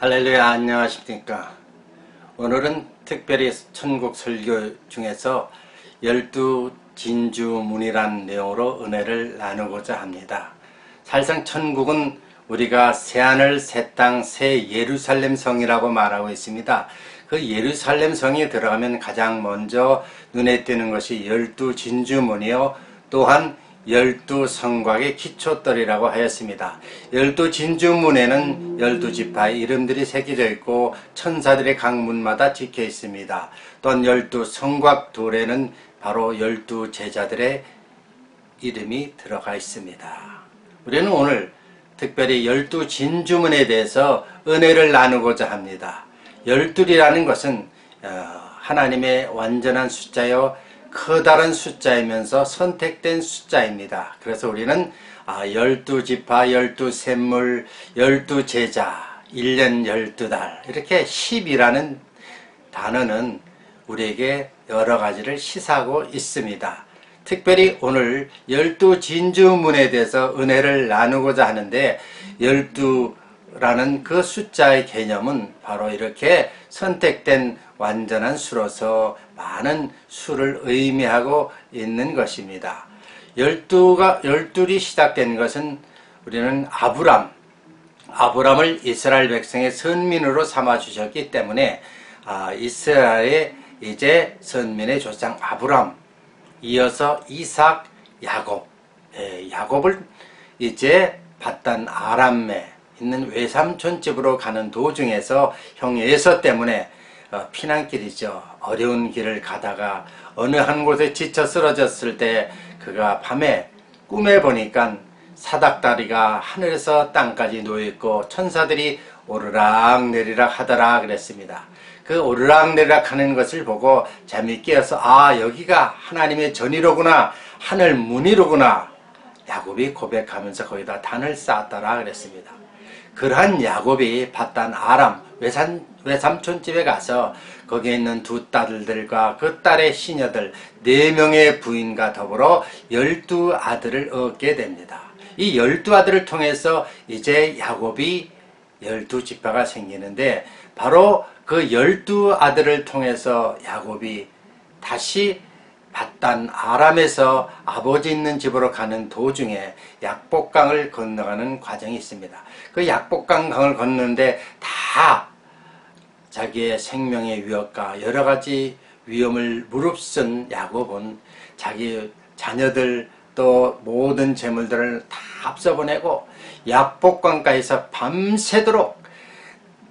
할렐루야, 안녕하십니까. 오늘은 특별히 천국 설교 중에서 12진주문이란 내용으로 은혜를 나누고자 합니다. 사실상 천국은 우리가 새하늘, 새 땅, 새 예루살렘 성이라고 말하고 있습니다. 그 예루살렘 성에 들어가면 가장 먼저 눈에 띄는 것이 12진주문이요, 또한 12성곽의 기초떨이라고 하였습니다. 12진주문에는 12지파의 이름들이 새겨져 있고 천사들의 각 문마다 찍혀 있습니다. 또한 12성곽 둘에는 바로 12제자들의 이름이 들어가 있습니다. 우리는 오늘 특별히 12진주문에 대해서 은혜를 나누고자 합니다. 12이라는 것은 하나님의 완전한 숫자요, 커다란 숫자이면서 선택된 숫자입니다. 그래서 우리는 12지파, 12샘물, 12제자, 1년 12달 이렇게 10이라는 단어는 우리에게 여러 가지를 시사하고 있습니다. 특별히 오늘 12진주문에 대해서 은혜를 나누고자 하는데 12라는 그 숫자의 개념은 바로 이렇게 선택된 완전한 수로서 많은 수를 의미하고 있는 것입니다. 12이 시작된 것은 우리는 아브람을 이스라엘 백성의 선민으로 삼아 주셨기 때문에 이스라엘의 이제 선민의 조상 아브람, 이어서 이삭, 야곱, 야곱을 이제 밧단 아람에 있는 외삼촌 집으로 가는 도중에서 형 에서 때문에 피난길이죠. 어려운 길을 가다가 어느 한 곳에 지쳐 쓰러졌을 때 그가 밤에 꿈에 보니까 사닥다리가 하늘에서 땅까지 놓여있고 천사들이 오르락 내리락 하더라 그랬습니다. 그 오르락 내리락 하는 것을 보고 잠이 깨어서 여기가 하나님의 전이로구나, 하늘 문이로구나, 야곱이 고백하면서 거기다 단을 쌓았더라 그랬습니다. 그러한 야곱이 밧단 아람 외삼촌 집에 가서 거기에 있는 두 딸들과 그 딸의 시녀들 4명의 부인과 더불어 12아들을 얻게 됩니다. 이 12아들을 통해서 이제 야곱이 12지파가 생기는데, 바로 그 12아들을 통해서 야곱이 다시 밧단 아람에서 아버지 있는 집으로 가는 도중에 약복강을 건너가는 과정이 있습니다. 그 약복강을 건너는데 다 자기의 생명의 위협과 여러 가지 위험을 무릅쓴 야곱은 자기 자녀들 또 모든 재물들을 다 앞서보내고 약복강가에서 밤새도록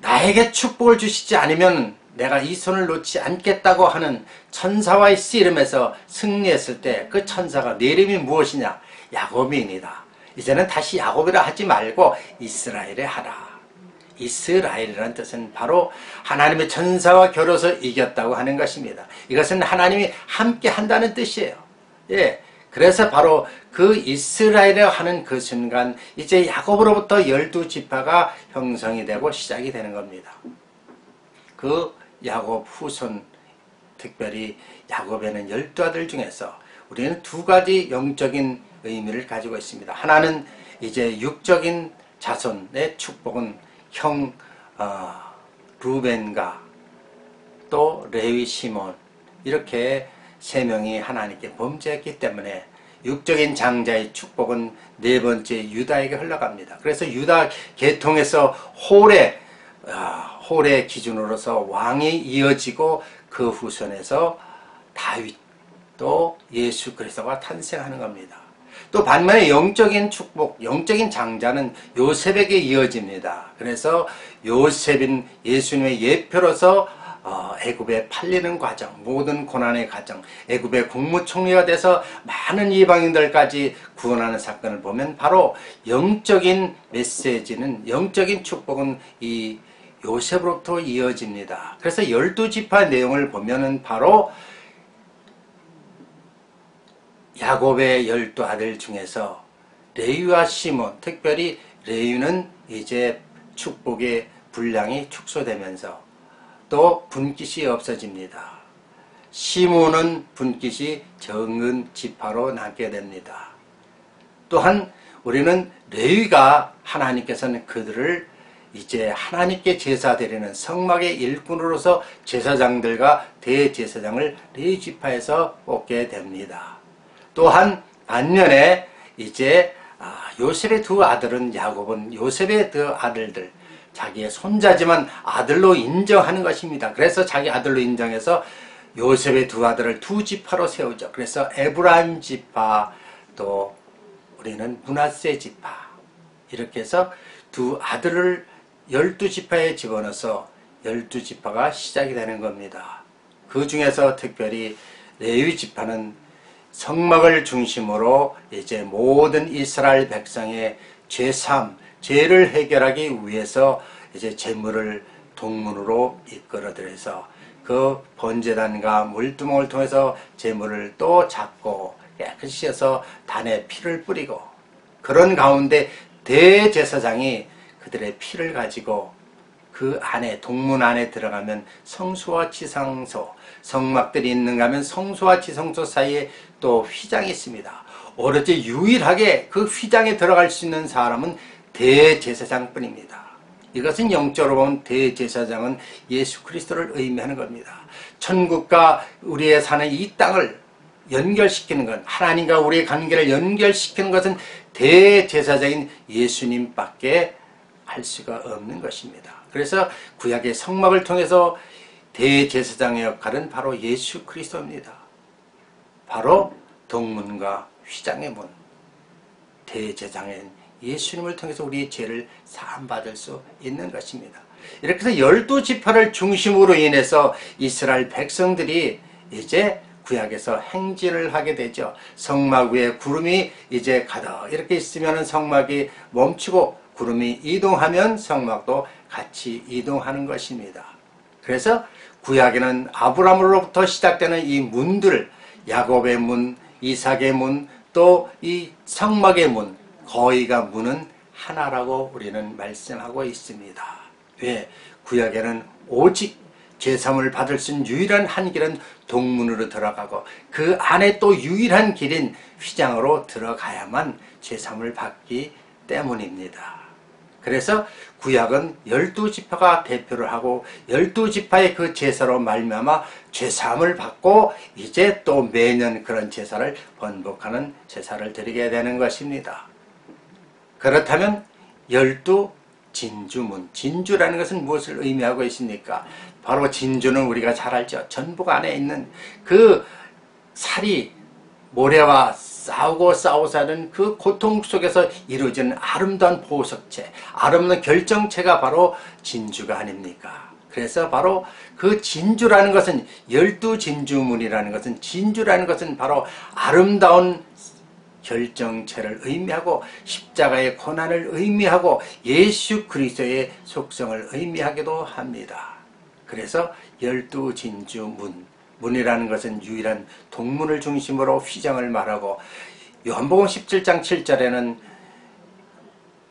나에게 축복을 주시지 않으면 내가 이 손을 놓지 않겠다고 하는 천사와의 씨름에서 승리했을 때 그 천사가 내 이름이 무엇이냐? 야곱이니라. 이제는 다시 야곱이라 하지 말고 이스라엘에 하라. 이스라엘이라는 뜻은 바로 하나님의 천사와 겨뤄서 이겼다고 하는 것입니다. 이것은 하나님이 함께 한다는 뜻이에요. 그래서 바로 그 이스라엘에 하는 그 순간 이제 야곱으로부터 12지파가 형성이 되고 시작이 되는 겁니다. 그 야곱 후손, 특별히 야곱에는 12아들 중에서 우리는 두 가지 영적인 의미를 가지고 있습니다. 하나는 이제 육적인 자손의 축복은 형 루벤과 또 레위 시몬, 이렇게 3명이 하나님께 범죄했기 때문에 육적인 장자의 축복은 4번째 유다에게 흘러갑니다. 그래서 유다 계통에서 홀의 기준으로서 왕이 이어지고 그 후손에서 다윗 또 예수 그리스도가 탄생하는 겁니다. 또 반면에 영적인 축복, 영적인 장자는 요셉에게 이어집니다. 그래서 요셉인 예수님의 예표로서 애굽에 팔리는 과정, 모든 고난의 과정, 애굽의 국무총리가 돼서 많은 이방인들까지 구원하는 사건을 보면 바로 영적인 메시지는, 영적인 축복은 이 요셉으로부터 이어집니다. 그래서 12지파 내용을 보면은 바로 야곱의 12아들 중에서 레위와 시몬, 특별히 레위는 이제 축복의 분량이 축소되면서 또 분깃이 없어집니다. 시몬은 분깃이 적은 지파로 남게 됩니다. 또한 우리는 레위가 하나님께서는 그들을 이제 하나님께 제사 드리는 성막의 일꾼으로서 제사장들과 대제사장을 레위 지파에서 뽑게 됩니다. 또한 반면에 이제 요셉의 두 아들은 야곱은 요셉의 두 아들들 자기의 손자지만 아들로 인정하는 것입니다. 그래서 자기 아들로 인정해서 요셉의 두 아들을 두 지파로 세우죠. 그래서 에브라임 지파 또 우리는 므낫세 지파 이렇게 해서 두 아들을 12지파에 집어넣어서 12지파가 시작이 되는 겁니다. 그 중에서 특별히 레위 지파는 성막을 중심으로 이제 모든 이스라엘 백성의 죄삼, 죄를 해결하기 위해서 이제 제물을 동문으로 이끌어들여서 그 번제단과 물두멍을 통해서 제물을 또 잡고 깨끗이 해서 단에 피를 뿌리고 그런 가운데 대제사장이 그들의 피를 가지고 그 안에 동문 안에 들어가면 성소와 지성소 성막들이 있는가 하면 성소와 지성소 사이에 또 휘장이 있습니다. 오로지 유일하게 그 휘장에 들어갈 수 있는 사람은 대제사장뿐입니다. 이것은 영적으로 보면 대제사장은 예수 그리스도를 의미하는 겁니다. 천국과 우리의 사는 이 땅을 연결시키는 것, 하나님과 우리의 관계를 연결시키는 것은 대제사장인 예수님밖에 할 수가 없는 것입니다. 그래서 구약의 성막을 통해서 대제사장의 역할은 바로 예수 그리스도입니다. 바로 동문과 휘장의 문, 대제사장인 예수님을 통해서 우리의 죄를 사함받을 수 있는 것입니다. 이렇게 해서 12지파를 중심으로 인해서 이스라엘 백성들이 이제 구약에서 행진을 하게 되죠. 성막 위에 구름이 이제 가득 이렇게 있으면 성막이 멈추고 구름이 이동하면 성막도 같이 이동하는 것입니다. 그래서 구약에는 아브라함으로부터 시작되는 이 문들, 야곱의 문, 이삭의 문, 또 이 성막의 문, 거의가 문은 하나라고 우리는 말씀하고 있습니다. 왜? 구약에는 오직 제사함을 받을 수 있는 유일한 한 길은 동문으로 들어가고 그 안에 또 유일한 길인 휘장으로 들어가야만 제사함을 받기 때문입니다. 그래서 구약은 12지파가 대표를 하고 12지파의 그 제사로 말미암아 죄사함을 받고 이제 또 매년 그런 제사를 번복하는 제사를 드리게 되는 것입니다. 그렇다면 12진주문, 진주라는 것은 무엇을 의미하고 있습니까? 바로 진주는 우리가 잘 알죠. 전복 안에 있는 그 살이 모래와 싸우고 사는 그 고통 속에서 이루어지는 아름다운 보석체, 아름다운 결정체가 바로 진주가 아닙니까? 그래서 바로 그 진주라는 것은 12진주문이라는 것은 진주라는 것은 바로 아름다운 결정체를 의미하고 십자가의 고난을 의미하고 예수 그리스도의 속성을 의미하기도 합니다. 그래서 12진주문 문이라는 것은 유일한 동문을 중심으로 휘장을 말하고 요한복음 17장 7절에는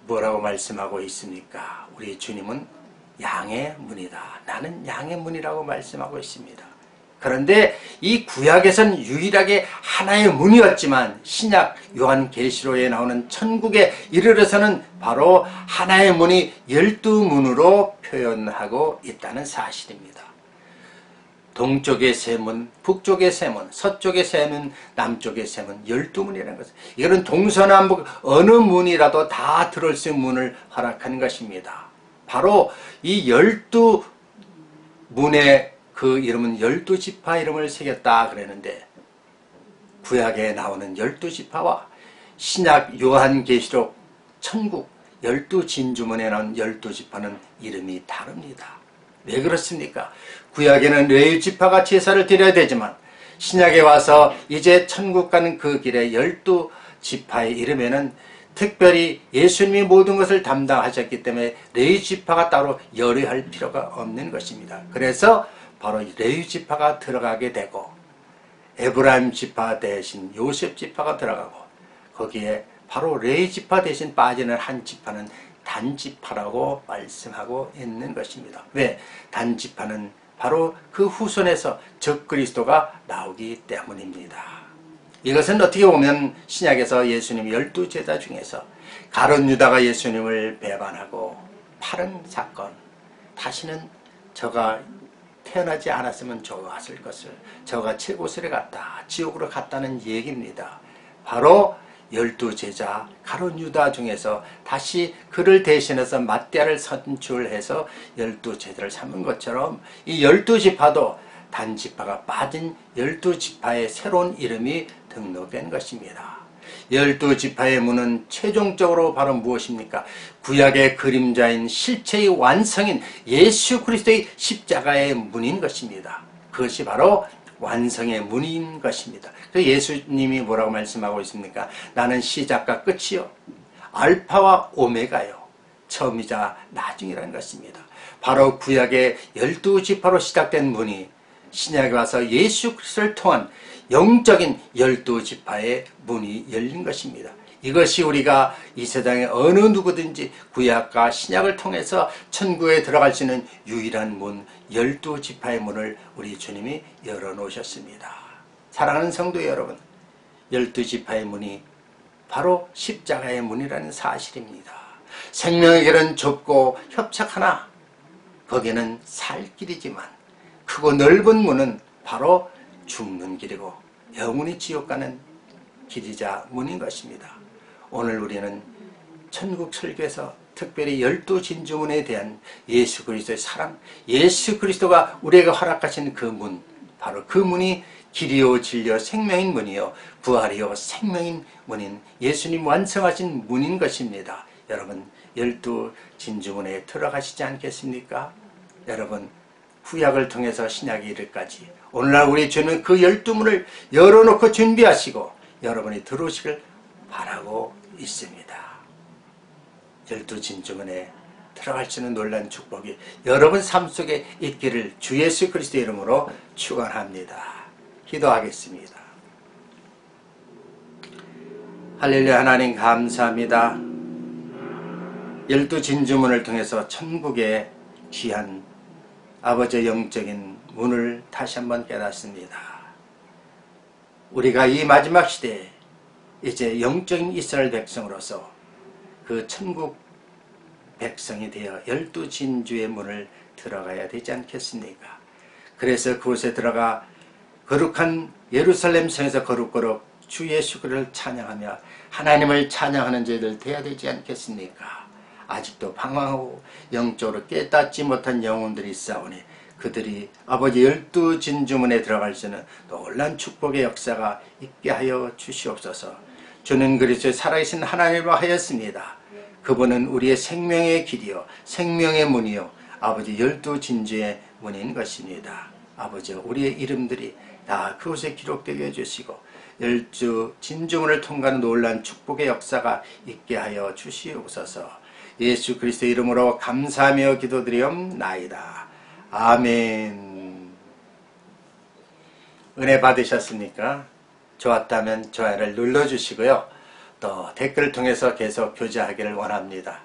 뭐라고 말씀하고 있습니까? 우리 주님은 양의 문이다. 나는 양의 문이라고 말씀하고 있습니다. 그런데 이 구약에선 유일하게 하나의 문이었지만 신약 요한계시록에 나오는 천국에 이르러서는 바로 하나의 문이 12문으로 표현하고 있다는 사실입니다. 동쪽의 세 문, 북쪽의 세 문, 서쪽의 세 문, 남쪽의 세 문, 12문이라는 것은 이거는 동서남북 어느 문이라도 다 들어올 수 있는 문을 허락한 것입니다. 바로 이 12문의 그 이름은 12지파 이름을 새겼다 그랬는데 구약에 나오는 12지파와 신약 요한계시록 천국 12진주문에 나온 12지파는 이름이 다릅니다. 왜 그렇습니까? 구약에는 레위 지파가 제사를 드려야 되지만 신약에 와서 이제 천국 가는 그 길에 12지파의 이름에는 특별히 예수님이 모든 것을 담당하셨기 때문에 레위 지파가 따로 열의할 필요가 없는 것입니다. 그래서 바로 레위 지파가 들어가게 되고 에브라임 지파 대신 요셉 지파가 들어가고 거기에 바로 레위 지파 대신 빠지는 한 지파는 단지파라고 말씀하고 있는 것입니다. 왜? 단지파는 바로 그 후손에서 적그리스도가 나오기 때문입니다. 이것은 어떻게 보면 신약에서 예수님 12제자 중에서 가룟 유다가 예수님을 배반하고 다른 사건, 다시는 저가 태어나지 않았으면 좋았을 것을, 저가 칠곳에 갔다, 지옥으로 갔다는 얘기입니다. 바로 12제자 가룟 유다 중에서 다시 그를 대신해서 맏대를 선출해서 12제자를 삼은 것처럼 이 12지파도 단지파가 빠진 12지파의 새로운 이름이 등록된 것입니다. 12지파의 문은 최종적으로 바로 무엇입니까? 구약의 그림자인 실체의 완성인 예수 그리스도의 십자가의 문인 것입니다. 그것이 바로 완성의 문인 것입니다. 그래서 예수님이 뭐라고 말씀하고 있습니까? 나는 시작과 끝이요, 알파와 오메가요, 처음이자 나중이라는 것입니다. 바로 구약의 12지파로 시작된 문이 신약에 와서 예수 그리스도를 통한 영적인 12지파의 문이 열린 것입니다. 이것이 우리가 이 세상에 어느 누구든지 구약과 신약을 통해서 천국에 들어갈 수 있는 유일한 문, 12지파의 문을 우리 주님이 열어놓으셨습니다. 사랑하는 성도 여러분, 12지파의 문이 바로 십자가의 문이라는 사실입니다. 생명의 길은 좁고 협착하나 거기는 살 길이지만 크고 넓은 문은 바로 죽는 길이고 영원히 지옥 가는 길이자 문인 것입니다. 오늘 우리는 천국 설교에서 특별히 12진주문에 대한 예수 그리스도의 사랑, 예수 그리스도가 우리에게 허락하신 그 문, 바로 그 문이 길이요 진리요 생명인 문이요 부활이요 생명인 문인 예수님 완성하신 문인 것입니다. 여러분 12진주문에 들어가시지 않겠습니까? 여러분 구약을 통해서 신약이 이르기까지 오늘날 우리 주님은 그 12문을 열어놓고 준비하시고 여러분이 들어오시길 바라고 있습니다. 12진주문에 들어갈 수 있는 놀라운 축복이 여러분 삶 속에 있기를 주 예수 그리스도의 이름으로 축원합니다. 기도하겠습니다. 할렐루야. 하나님 감사합니다. 12진주문을 통해서 천국의 귀한 아버지의 영적인 문을 다시 한번 깨닫습니다. 우리가 이 마지막 시대에 이제 영적인 이스라엘 백성으로서 그 천국 백성이 되어 12진주의 문을 들어가야 되지 않겠습니까? 그래서 그곳에 들어가 거룩한 예루살렘 성에서 거룩거룩 주 예수 그리스도를 찬양하며 하나님을 찬양하는 저희들 되어야 되지 않겠습니까? 아직도 방황하고 영적으로 깨닫지 못한 영혼들이 있사오니 그들이 아버지 12진주문에 들어갈 수 있는 놀라운 축복의 역사가 있게 하여 주시옵소서. 주는 그리스도의 살아계신 하나님으로 하였습니다. 그분은 우리의 생명의 길이요 생명의 문이요 아버지 12진주의 문인 것입니다. 아버지 우리의 이름들이 다 그곳에 기록되게 해주시고 12진주문을 통과하는 놀라운 축복의 역사가 있게 하여 주시옵소서. 예수 그리스도의 이름으로 감사하며 기도드리옵나이다. 아멘. 은혜 받으셨습니까? 좋았다면 좋아요를 눌러주시고요. 또 댓글을 통해서 계속 교제하기를 원합니다.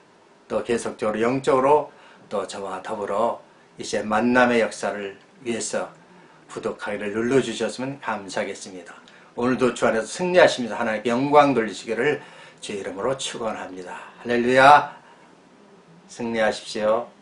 또 계속적으로 영적으로 또 저와 더불어 이제 만남의 역사를 위해서 구독하기를 눌러주셨으면 감사하겠습니다. 오늘도 주 안에서 승리하시면서 하나님께 영광 돌리시기를 주의 이름으로 축원합니다. 할렐루야. 승리하십시오.